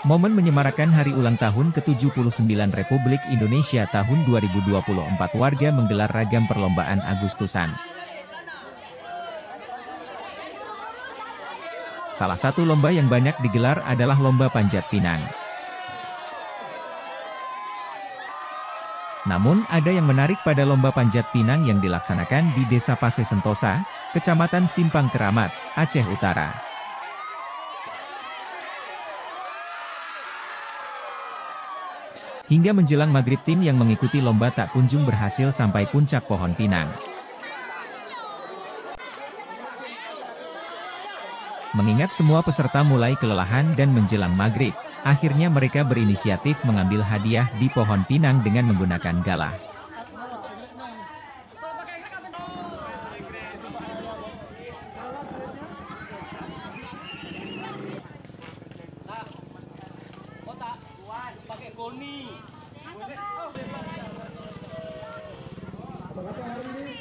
Momen menyemarakan hari ulang tahun ke-79 Republik Indonesia tahun 2024 warga menggelar ragam perlombaan Agustusan. Salah satu lomba yang banyak digelar adalah Lomba Panjat Pinang. Namun ada yang menarik pada Lomba Panjat Pinang yang dilaksanakan di Desa Pase Sentosa, Kecamatan Simpang Keramat, Aceh Utara. Hingga menjelang maghrib tim yang mengikuti lomba tak kunjung berhasil sampai puncak pohon pinang. Mengingat semua peserta mulai kelelahan dan menjelang maghrib, akhirnya mereka berinisiatif mengambil hadiah di pohon pinang dengan menggunakan galah.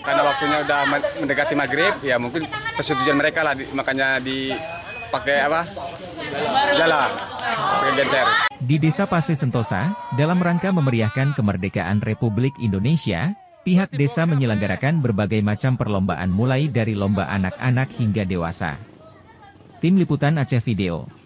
Karena waktunya udah mendekati maghrib, ya mungkin persetujuan mereka lah, makanya dipakai apa? Galah, pakai genser. Di Desa Pase Sentosa, dalam rangka memeriahkan kemerdekaan Republik Indonesia, pihak desa menyelenggarakan berbagai macam perlombaan mulai dari lomba anak-anak hingga dewasa. Tim Liputan Aceh Video.